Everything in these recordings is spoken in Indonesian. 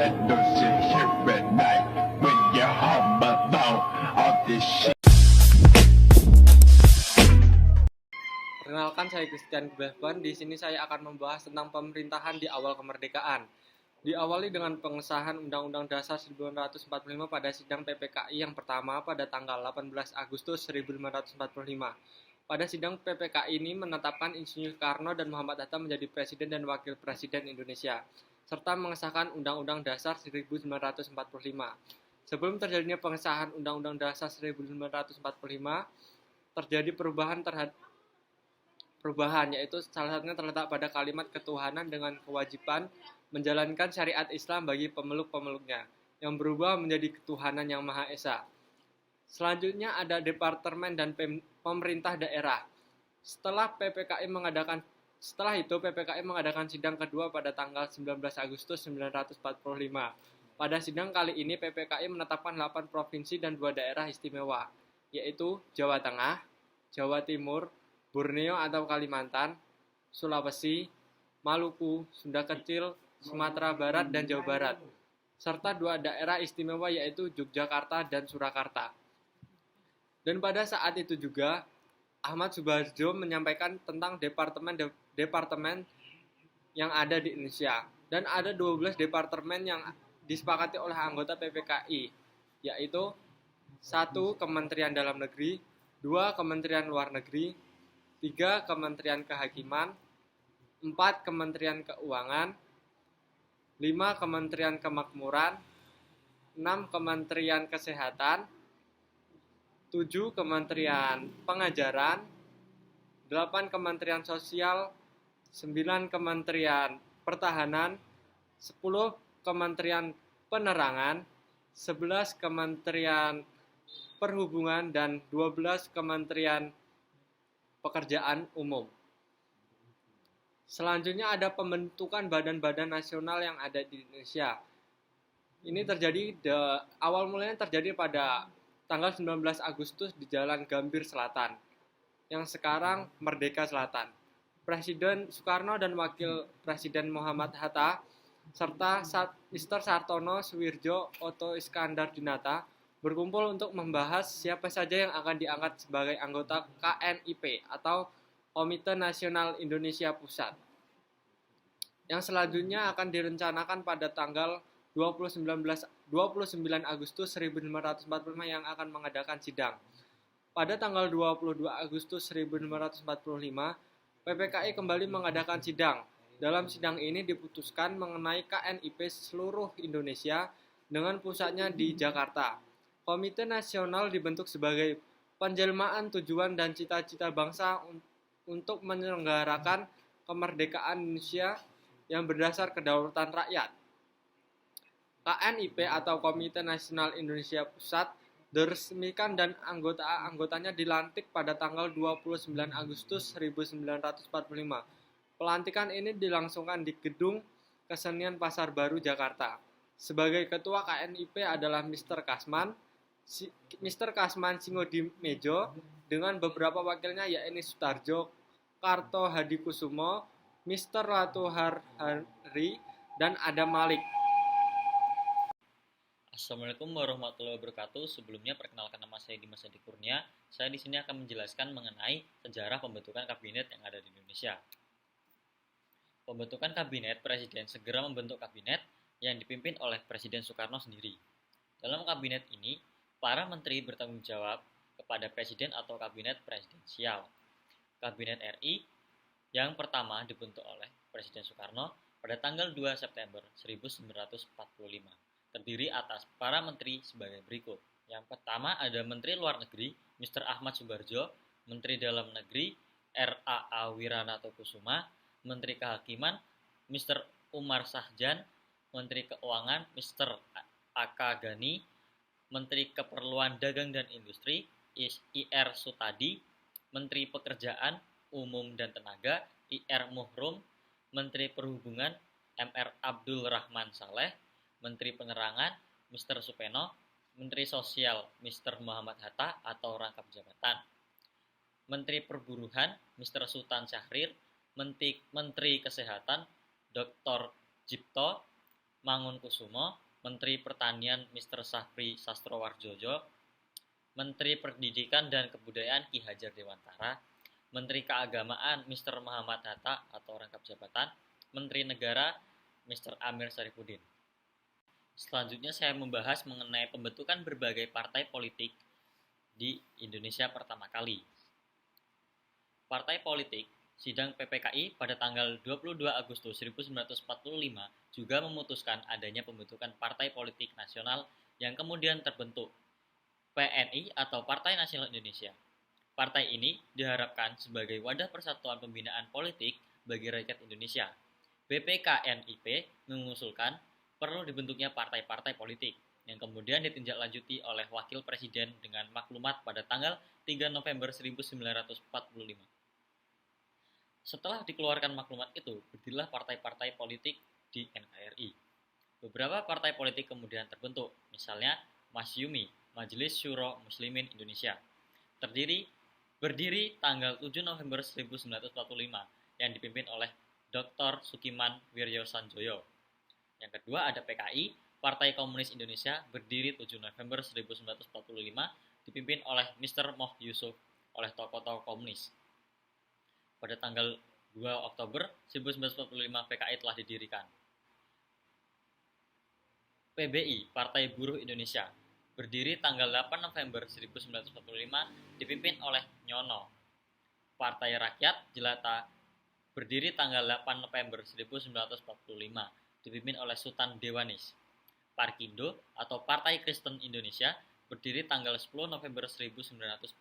let no shit here at night. When you're home alone, all this shit. Perkenalkan, saya Christian Gubahwan. Di sini saya akan membahas tentang pemerintahan di awal kemerdekaan. Diawali dengan pengesahan Undang-Undang Dasar 1945 pada sidang PPKI yang pertama pada tanggal 18 Agustus 1545. Pada sidang PPKI ini menetapkan Insinyur Soekarno dan Muhammad Hatta menjadi Presiden dan Wakil Presiden Indonesia, serta mengesahkan Undang-Undang Dasar 1945. Sebelum terjadinya pengesahan Undang-Undang Dasar 1945, terjadi perubahan, yaitu salah satunya terletak pada kalimat ketuhanan dengan kewajiban menjalankan syariat Islam bagi pemeluk-pemeluknya, yang berubah menjadi ketuhanan yang Maha Esa. Selanjutnya ada Departemen dan Pemerintah Daerah. Setelah itu PPKI mengadakan sidang kedua pada tanggal 19 Agustus 1945. Pada sidang kali ini PPKI menetapkan 8 provinsi dan 2 daerah istimewa, yaitu Jawa Tengah, Jawa Timur, Borneo atau Kalimantan, Sulawesi, Maluku, Sunda Kecil, Sumatera Barat, dan Jawa Barat, serta 2 daerah istimewa yaitu Yogyakarta dan Surakarta. Dan pada saat itu juga, Ahmad Subarjo menyampaikan tentang departemen yang ada di Indonesia. Dan ada 12 departemen yang disepakati oleh anggota PPKI, yaitu 1. Kementerian Dalam Negeri, 2. Kementerian Luar Negeri, 3. Kementerian Kehakiman, 4. Kementerian Keuangan, 5. Kementerian Kemakmuran, 6. Kementerian Kesehatan, 7. Kementerian Pengajaran, 8. Kementerian Sosial, 9. Kementerian Pertahanan, 10. Kementerian Penerangan, 11. Kementerian Perhubungan, dan 12. Kementerian Pekerjaan Umum. Selanjutnya ada pembentukan badan-badan nasional yang ada di Indonesia. Ini awal mulanya terjadi pada tanggal 19 Agustus di Jalan Gambir Selatan, yang sekarang Merdeka Selatan. Presiden Soekarno dan Wakil Presiden Muhammad Hatta, serta Mr. Sartono, Suwirjo, Otto Iskandar Dinata berkumpul untuk membahas siapa saja yang akan diangkat sebagai anggota KNIP atau Komite Nasional Indonesia Pusat, yang selanjutnya akan direncanakan pada tanggal 29 Agustus 1545 yang akan mengadakan sidang. Pada tanggal 22 Agustus 1545, PPKI kembali mengadakan sidang. Dalam sidang ini diputuskan mengenai KNIP seluruh Indonesia dengan pusatnya di Jakarta. Komite Nasional dibentuk sebagai penjelmaan tujuan dan cita-cita bangsa untuk menyelenggarakan kemerdekaan Indonesia yang berdasar kedaulatan rakyat. KNIP atau Komite Nasional Indonesia Pusat diresmikan dan anggota-anggotanya dilantik pada tanggal 29 Agustus 1945. Pelantikan ini dilangsungkan di Gedung Kesenian Pasar Baru, Jakarta. Sebagai ketua KNIP adalah Mr. Kasman Singodimejo dengan beberapa wakilnya yaitu Sutarjo, Karto Hadikusumo, Mr. Latuharhari, dan Adam Malik. Assalamualaikum warahmatullahi wabarakatuh. Sebelumnya perkenalkan, nama saya Dimas Adi Kurnia. Saya di sini akan menjelaskan mengenai sejarah pembentukan kabinet yang ada di Indonesia. Pembentukan kabinet, Presiden segera membentuk kabinet yang dipimpin oleh Presiden Soekarno sendiri. Dalam kabinet ini, para menteri bertanggung jawab kepada Presiden atau Kabinet Presidensial. Kabinet RI yang pertama dibentuk oleh Presiden Soekarno pada tanggal 2 September 1945. Terdiri atas para menteri sebagai berikut. Yang pertama ada Menteri Luar Negeri, Mr. Ahmad Subarjo, Menteri Dalam Negeri, RAA Wiranto Kusuma, Menteri Kehakiman, Mr. Umar Sahjan, Menteri Keuangan, Mr. A.K. Gani, Menteri Keperluan Dagang dan Industri, IR Sutadi, Menteri Pekerjaan Umum dan Tenaga, IR Muhrum, Menteri Perhubungan, MR Abdul Rahman Saleh, Menteri Penerangan, Mr. Supeno, Menteri Sosial, Mr. Muhammad Hatta atau rangkap jabatan, Menteri Perburuhan, Mr. Sultan Syahrir, Menteri Kesehatan, Dr. Cipto, Mangunkusumo, Menteri Pertanian Mr. Safri Sastrowarjojo, Menteri Pendidikan dan Kebudayaan Ki Hajar Dewantara, Menteri Keagamaan Mr. Muhammad Hatta atau rangkap jabatan, Menteri Negara Mr. Amir Syarifuddin. Selanjutnya saya membahas mengenai pembentukan berbagai partai politik di Indonesia pertama kali. Partai politik sidang PPKI pada tanggal 22 Agustus 1945 juga memutuskan adanya pembentukan Partai Politik Nasional yang kemudian terbentuk, PNI atau Partai Nasional Indonesia. Partai ini diharapkan sebagai wadah persatuan pembinaan politik bagi rakyat Indonesia. BPKNIP mengusulkan perlu dibentuknya partai-partai politik yang kemudian ditindaklanjuti oleh Wakil Presiden dengan maklumat pada tanggal 3 November 1945. Setelah dikeluarkan maklumat itu, berdirilah partai-partai politik di NKRI. Beberapa partai politik kemudian terbentuk, misalnya MASYUMI, Majelis Syuro Muslimin Indonesia, berdiri tanggal 7 November 1945 yang dipimpin oleh Dr. Sukiman Wiryo Sanjoyo. Yang kedua ada PKI, Partai Komunis Indonesia, berdiri 7 November 1945, dipimpin oleh Mr. Moh Yusuf oleh tokoh-tokoh komunis. Pada tanggal 2 Oktober 1945 PKI telah didirikan. PBI, Partai Buruh Indonesia, berdiri tanggal 8 November 1945, dipimpin oleh Nyono. Partai Rakyat Jelata, berdiri tanggal 8 November 1945, dipimpin oleh Sultan Dewanis. Parkindo atau Partai Kristen Indonesia, berdiri tanggal 10 November 1945,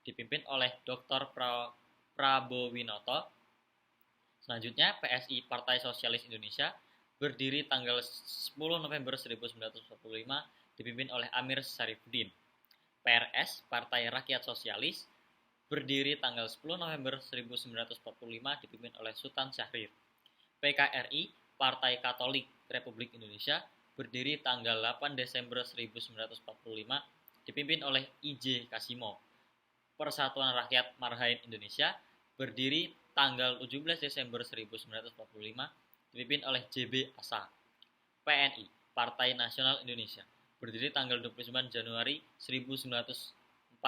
dipimpin oleh Dr. Prabowinoto. Selanjutnya PSI, Partai Sosialis Indonesia, berdiri tanggal 10 November 1945, dipimpin oleh Amir Syarifuddin. PRS, Partai Rakyat Sosialis, berdiri tanggal 10 November 1945, dipimpin oleh Sultan Syahrir. PKRI, Partai Katolik Republik Indonesia, berdiri tanggal 8 Desember 1945, dipimpin oleh I.J. Kasimo. Persatuan Rakyat Marhain Indonesia, berdiri tanggal 17 Desember 1945, dipimpin oleh J.B. Asa. PNI, Partai Nasional Indonesia, berdiri tanggal 29 Januari 1946.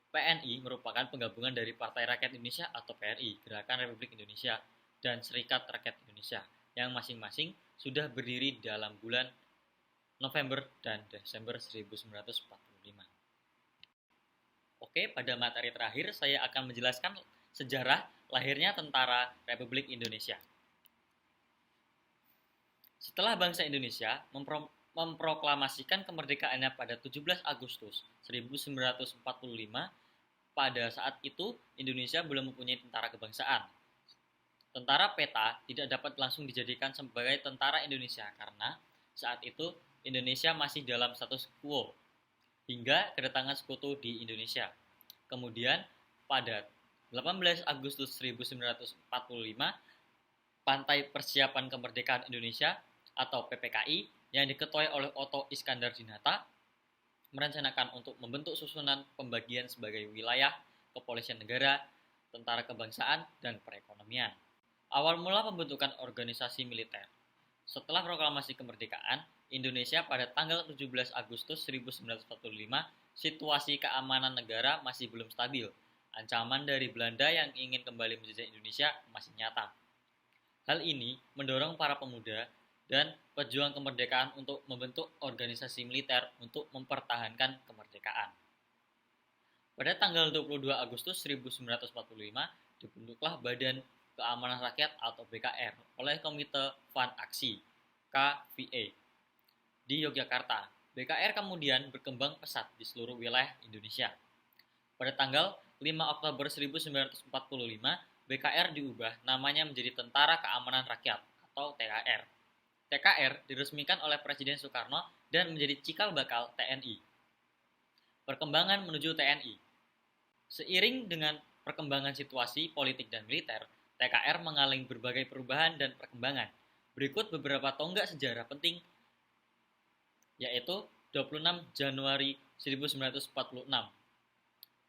PNI merupakan penggabungan dari Partai Rakyat Indonesia atau PRI, Gerakan Republik Indonesia, dan Serikat Rakyat Indonesia, yang masing-masing sudah berdiri dalam bulan November dan Desember 1945. Oke, pada materi terakhir saya akan menjelaskan sejarah lahirnya Tentara Republik Indonesia. Setelah bangsa Indonesia memproklamasikan kemerdekaannya pada 17 Agustus 1945, pada saat itu Indonesia belum mempunyai tentara kebangsaan. Tentara peta tidak dapat langsung dijadikan sebagai tentara Indonesia karena saat itu Indonesia masih dalam status quo hingga kedatangan sekutu di Indonesia. Kemudian pada 18 Agustus 1945, Pantai Persiapan Kemerdekaan Indonesia atau PPKI yang diketuai oleh Otto Iskandar Dinata merencanakan untuk membentuk susunan pembagian sebagai wilayah, kepolisian negara, tentara kebangsaan, dan perekonomian. Awal mula pembentukan organisasi militer. Setelah proklamasi kemerdekaan Indonesia pada tanggal 17 Agustus 1945, situasi keamanan negara masih belum stabil. Ancaman dari Belanda yang ingin kembali menjajah Indonesia masih nyata. Hal ini mendorong para pemuda dan pejuang kemerdekaan untuk membentuk organisasi militer untuk mempertahankan kemerdekaan. Pada tanggal 22 Agustus 1945, dibentuklah Badan Keamanan Rakyat atau BKR oleh Komite Van Aksi KVA di Yogyakarta. BKR kemudian berkembang pesat di seluruh wilayah Indonesia. Pada tanggal 5 Oktober 1945, BKR diubah namanya menjadi Tentara Keamanan Rakyat atau TKR. TKR diresmikan oleh Presiden Soekarno dan menjadi cikal bakal TNI. Perkembangan menuju TNI. Seiring dengan perkembangan situasi politik dan militer, TKR mengalami berbagai perubahan dan perkembangan. Berikut beberapa tonggak sejarah penting, yaitu 26 Januari 1946.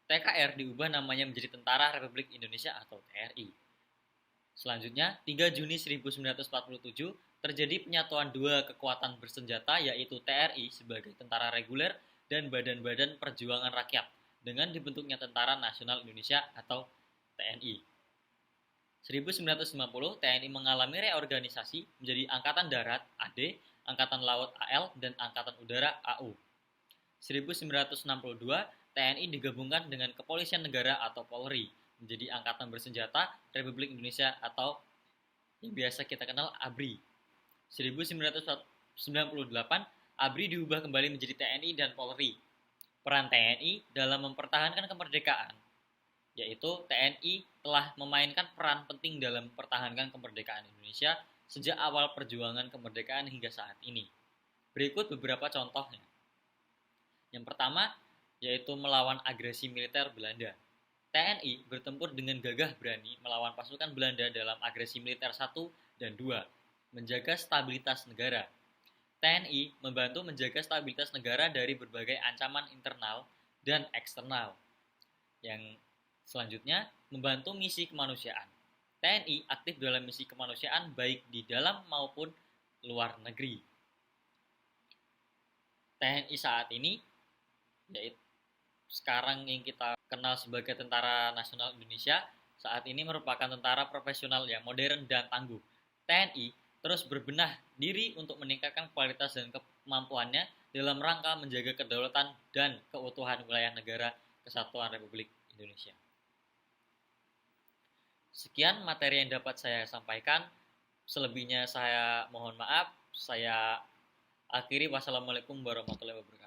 TKR diubah namanya menjadi Tentara Republik Indonesia atau TRI. Selanjutnya, 3 Juni 1947 terjadi penyatuan dua kekuatan bersenjata yaitu TRI sebagai tentara reguler dan Badan-Badan Perjuangan Rakyat dengan dibentuknya Tentara Nasional Indonesia atau TNI. 1950, TNI mengalami reorganisasi menjadi Angkatan Darat AD, Angkatan Laut AL, dan Angkatan Udara AU. 1962, TNI digabungkan dengan Kepolisian Negara atau Polri menjadi Angkatan Bersenjata Republik Indonesia atau yang biasa kita kenal ABRI. 1998, ABRI diubah kembali menjadi TNI dan Polri. Peran TNI dalam mempertahankan kemerdekaan, yaitu TNI telah memainkan peran penting dalam mempertahankan kemerdekaan Indonesia sejak awal perjuangan kemerdekaan hingga saat ini. Berikut beberapa contohnya. Yang pertama, yaitu melawan agresi militer Belanda. TNI bertempur dengan gagah berani melawan pasukan Belanda dalam agresi militer 1 dan 2, menjaga stabilitas negara. TNI membantu menjaga stabilitas negara dari berbagai ancaman internal dan eksternal. Yang selanjutnya, membantu misi kemanusiaan. TNI aktif dalam misi kemanusiaan baik di dalam maupun luar negeri. TNI saat ini, yaitu sekarang yang kita kenal sebagai Tentara Nasional Indonesia, saat ini merupakan tentara profesional yang modern dan tangguh. TNI terus berbenah diri untuk meningkatkan kualitas dan kemampuannya dalam rangka menjaga kedaulatan dan keutuhan wilayah negara Kesatuan Republik Indonesia. Sekian materi yang dapat saya sampaikan. Selebihnya saya mohon maaf. Saya akhiri. Wassalamualaikum warahmatullahi wabarakatuh.